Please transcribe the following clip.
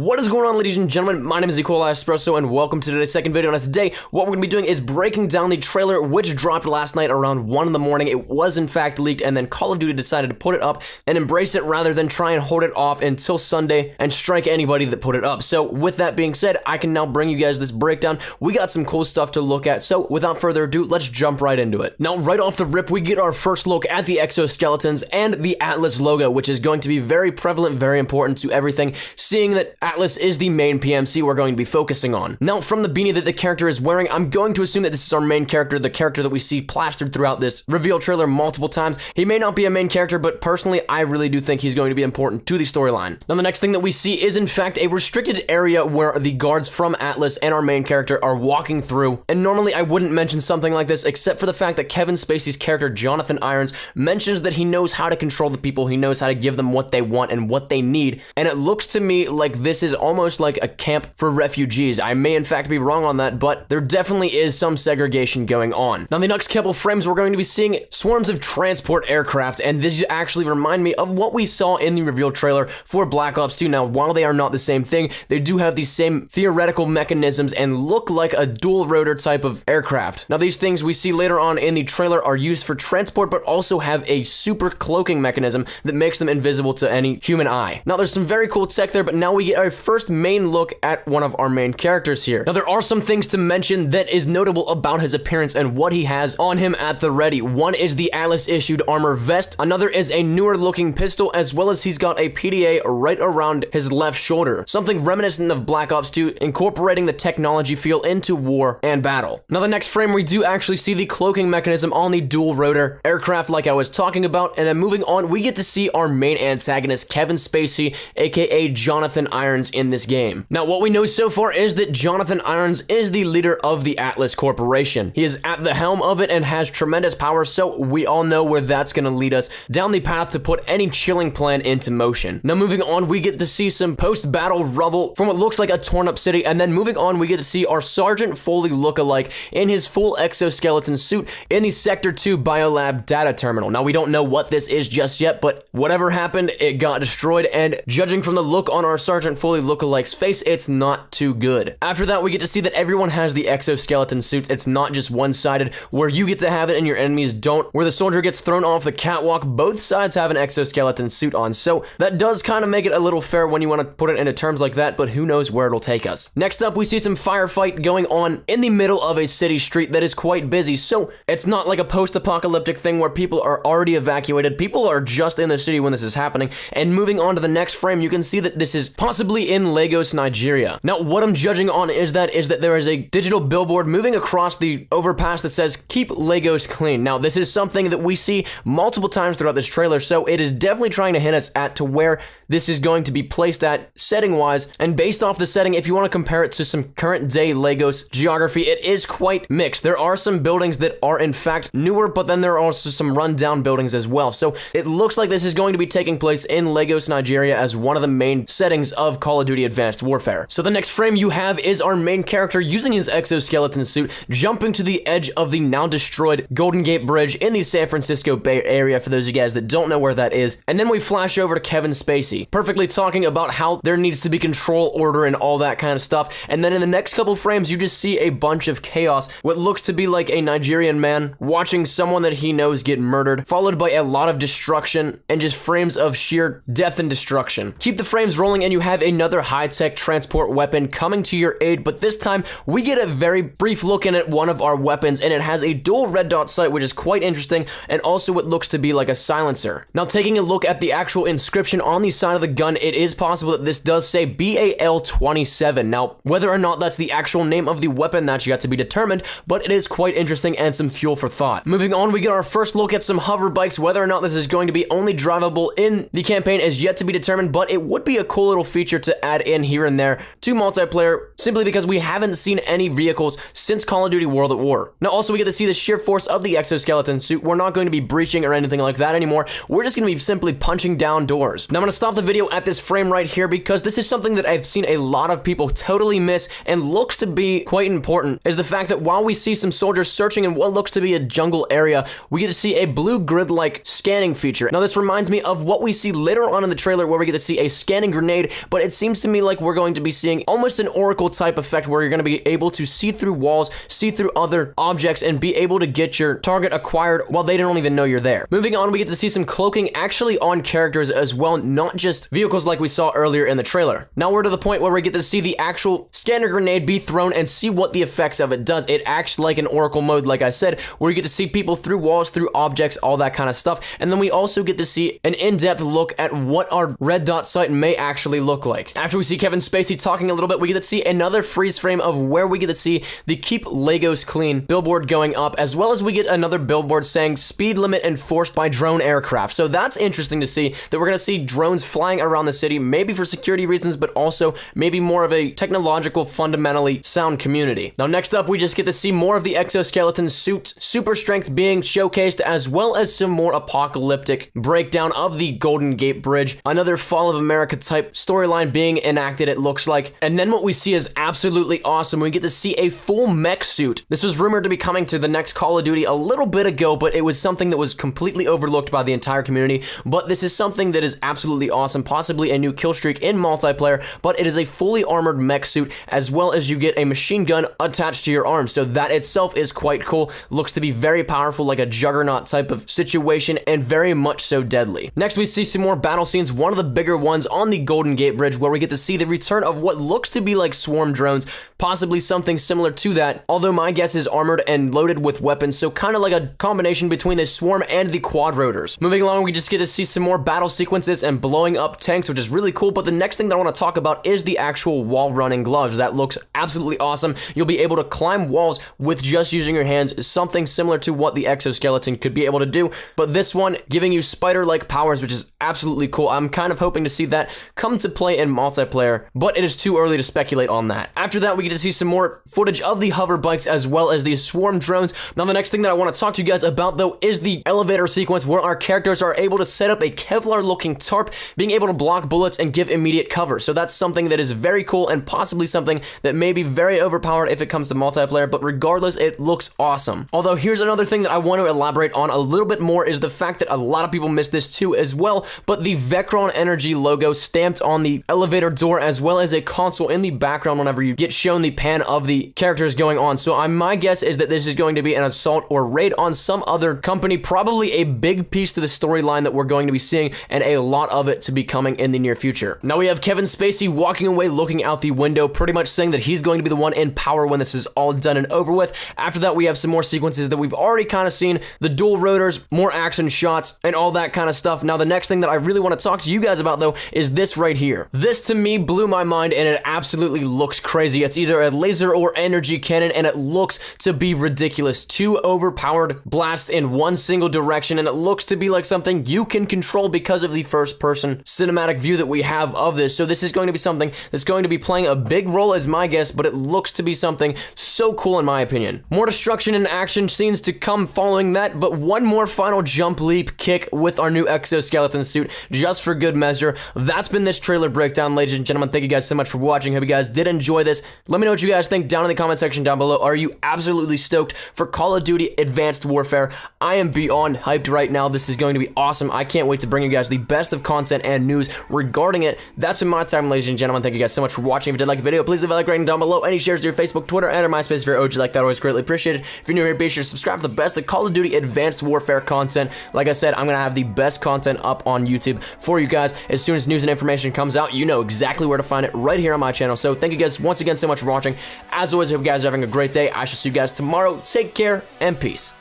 What is going on, ladies and gentlemen? My name is Equal Espresso, and welcome to today's second video. And today, what we're going to be doing is breaking down the trailer, which dropped last night around 1 in the morning. It was in fact leaked, and then Call of Duty decided to put it up and embrace it rather than try and hold it off until Sunday and strike anybody that put it up. So with that being said, I can now bring you guys this breakdown. We got some cool stuff to look at, so without further ado, let's jump right into it. Now, right off the rip, we get our first look at the exoskeletons and the Atlas logo, which is going to be very prevalent, very important to everything, seeing that Atlas is the main PMC we're going to be focusing on. Now, from the beanie that the character is wearing, I'm going to assume that this is our main character, the character that we see plastered throughout this reveal trailer multiple times. He may not be a main character, but personally, I really do think he's going to be important to the storyline. Now, the next thing that we see is, in fact, a restricted area where the guards from Atlas and our main character are walking through, and normally I wouldn't mention something like this except for the fact that Kevin Spacey's character, Jonathan Irons, mentions that he knows how to control the people, he knows how to give them what they want and what they need, and it looks to me like this is almost like a camp for refugees. I may in fact be wrong on that, but there definitely is some segregation going on. Now, the next couple frames, we're going to be seeing swarms of transport aircraft, and this actually remind me of what we saw in the reveal trailer for Black Ops 2. Now, while they are not the same thing, they do have these same theoretical mechanisms and look like a dual rotor type of aircraft. Now, these things we see later on in the trailer are used for transport, but also have a super cloaking mechanism that makes them invisible to any human eye. Now, there's some very cool tech there, but now we get our first main look at one of our main characters here. Now, there are some things to mention that is notable about his appearance and what he has on him at the ready. One is the Atlas issued armor vest, another is a newer looking pistol, as well as he's got a PDA right around his left shoulder, something reminiscent of Black Ops 2, incorporating the technology feel into war and battle. Now, the next frame, we do actually see the cloaking mechanism on the dual rotor aircraft like I was talking about, and then moving on, we get to see our main antagonist, Kevin Spacey, aka Jonathan Irons, in this game. Now, what we know so far is that Jonathan Irons is the leader of the Atlas Corporation. He is at the helm of it and has tremendous power, so we all know where that's going to lead us down the path to put any chilling plan into motion. Now, moving on, we get to see some post-battle rubble from what looks like a torn-up city, and then moving on, we get to see our Sergeant Foley look-alike in his full exoskeleton suit in the Sector 2 Biolab data terminal. Now, we don't know what this is just yet, but whatever happened, it got destroyed, and judging from the look on our Sergeant Foley look-alike's face, it's not too good. After that, we get to see that everyone has the exoskeleton suits. It's not just one-sided, where you get to have it and your enemies don't. Where the soldier gets thrown off the catwalk, both sides have an exoskeleton suit on, so that does kind of make it a little fair when you want to put it into terms like that, but who knows where it'll take us. Next up, we see some firefight going on in the middle of a city street that is quite busy, so it's not like a post-apocalyptic thing where people are already evacuated. People are just in the city when this is happening, and moving on to the next frame, you can see that this is possibly in Lagos, Nigeria. Now, what I'm judging on is that there is a digital billboard moving across the overpass that says, "Keep Lagos clean." Now, this is something that we see multiple times throughout this trailer, so it is definitely trying to hint us at to where this is going to be placed at setting-wise, and based off the setting, if you want to compare it to some current-day Lagos geography, it is quite mixed. There are some buildings that are, in fact, newer, but then there are also some run-down buildings as well, so it looks like this is going to be taking place in Lagos, Nigeria, as one of the main settings of Call of Duty Advanced Warfare. So the next frame you have is our main character using his exoskeleton suit, jumping to the edge of the now-destroyed Golden Gate Bridge in the San Francisco Bay Area, for those of you guys that don't know where that is, and then we flash over to Kevin Spacey, perfectly talking about how there needs to be control, order, and all that kind of stuff, and then in the next couple frames, you just see a bunch of chaos, what looks to be like a Nigerian man watching someone that he knows get murdered, followed by a lot of destruction, and just frames of sheer death and destruction. Keep the frames rolling, and you have another high-tech transport weapon coming to your aid, but this time, we get a very brief look in at one of our weapons, and it has a dual red dot sight, which is quite interesting, and also what looks to be like a silencer. Now, taking a look at the actual inscription on the side of the gun, it is possible that this does say BAL-27. Now, whether or not that's the actual name of the weapon, that's yet to be determined, but it is quite interesting and some fuel for thought. Moving on, we get our first look at some hover bikes. Whether or not this is going to be only drivable in the campaign is yet to be determined, but it would be a cool little feature to add in here and there to multiplayer, simply because we haven't seen any vehicles since Call of Duty World at War. Now, also, we get to see the sheer force of the exoskeleton suit. We're not going to be breaching or anything like that anymore. We're just going to be simply punching down doors. Now, I'm going to stop the video at this frame right here because this is something that I've seen a lot of people totally miss and looks to be quite important, is the fact that while we see some soldiers searching in what looks to be a jungle area, we get to see a blue grid-like scanning feature. Now this reminds me of what we see later on in the trailer where we get to see a scanning grenade, but it seems to me like we're going to be seeing almost an Oracle type effect where you're going to be able to see through walls, see through other objects, and be able to get your target acquired while they don't even know you're there. Moving on, we get to see some cloaking actually on characters as well, not just vehicles like we saw earlier in the trailer. Now we're to the point where we get to see the actual scanner grenade be thrown and see what the effects of it does. It acts like an Oracle mode, like I said, where you get to see people through walls, through objects, all that kind of stuff. And then we also get to see an in-depth look at what our red dot sight may actually look like. After we see Kevin Spacey talking a little bit, we get to see another freeze frame of where we get to see the Keep Legos Clean billboard going up, as well as we get another billboard saying speed limit enforced by drone aircraft. So that's interesting to see that we're going to see drones flying around the city, maybe for security reasons, but also maybe more of a technological, fundamentally sound community. Now next up, we just get to see more of the exoskeleton suit super strength being showcased, as well as some more apocalyptic breakdown of the Golden Gate Bridge, another Fall of America type storyline being enacted, it looks like. And then what we see is absolutely awesome. We get to see a full mech suit. This was rumored to be coming to the next Call of Duty a little bit ago, but it was something that was completely overlooked by the entire community. But this is something that is absolutely awesome, possibly a new kill streak in multiplayer, but it is a fully armored mech suit, as well as you get a machine gun attached to your arm. So that itself is quite cool. Looks to be very powerful, like a juggernaut type of situation, and very much so deadly. Next, we see some more battle scenes, one of the bigger ones on the Golden Gate Bridge, where we get to see the return of what looks to be like swarm drones, possibly something similar to that, although my guess is armored and loaded with weapons, so kind of like a combination between the swarm and the quad rotors. Moving along, we just get to see some more battle sequences and blowing up tanks, which is really cool, but the next thing that I want to talk about is the actual wall running gloves. That looks absolutely awesome. You'll be able to climb walls with just using your hands, something similar to what the exoskeleton could be able to do, but this one giving you spider-like powers, which is absolutely cool. I'm kind of hoping to see that come to play in multiplayer, but it is too early to speculate on that. After that, we get to see some more footage of the hover bikes as well as these swarm drones. Now, the next thing that I want to talk to you guys about, though, is the elevator sequence where our characters are able to set up a Kevlar-looking tarp, being able to block bullets and give immediate cover. So that's something that is very cool and possibly something that may be very overpowered if it comes to multiplayer, but regardless, it looks awesome. Although, here's another thing that I want to elaborate on a little bit more is the fact that a lot of people miss this too as well, but the Vectron Energy logo stamped on the elevator door, as well as a console in the background whenever you get shown the pan of the characters going on. So my guess is that this is going to be an assault or raid on some other company, probably a big piece to the storyline that we're going to be seeing, and a lot of it to be coming in the near future. Now we have Kevin Spacey walking away, looking out the window, pretty much saying that he's going to be the one in power when this is all done and over with. After that, we have some more sequences that we've already kind of seen, the dual rotors, more action shots, and all that kind of stuff. Now, the next thing that I really want to talk to you guys about, though, is this right here. This, to me, blew my mind, and it absolutely looks crazy. It's either a laser or energy cannon, and it looks to be ridiculous. Two overpowered blasts in one single direction, and it looks to be like something you can control because of the first-person cinematic view that we have of this. So this is going to be something that's going to be playing a big role, as my guess, but it looks to be something so cool in my opinion. More destruction and action scenes to come following that, but one more final jump leap kick with our new exoskeleton suit, just for good measure. That's been this trailer breakdown, ladies and gentlemen. Thank you guys so much for watching. Hope you guys did enjoy this. Let me know what you guys think down in the comment section down below. Are you absolutely stoked for Call of Duty Advanced Warfare? I am beyond hyped right now. This is going to be awesome. I can't wait to bring you guys the best of content and news regarding it. That's been my time, ladies and gentlemen. Thank you guys so much for watching. If you did like the video, please leave a like rating down below. Any shares to your Facebook, Twitter, and or MySpace if you're OG like that, always greatly appreciated. If you're new here, be sure to subscribe for the best of Call of Duty Advanced Warfare content. Like I said, I'm going to have the best content up on YouTube for you guys. As soon as news and information comes out, you know exactly where to find it right here on my channel. So thank you guys once again so much for watching. As always, I hope you guys are having a great day. I shall see you guys tomorrow. Take care and peace.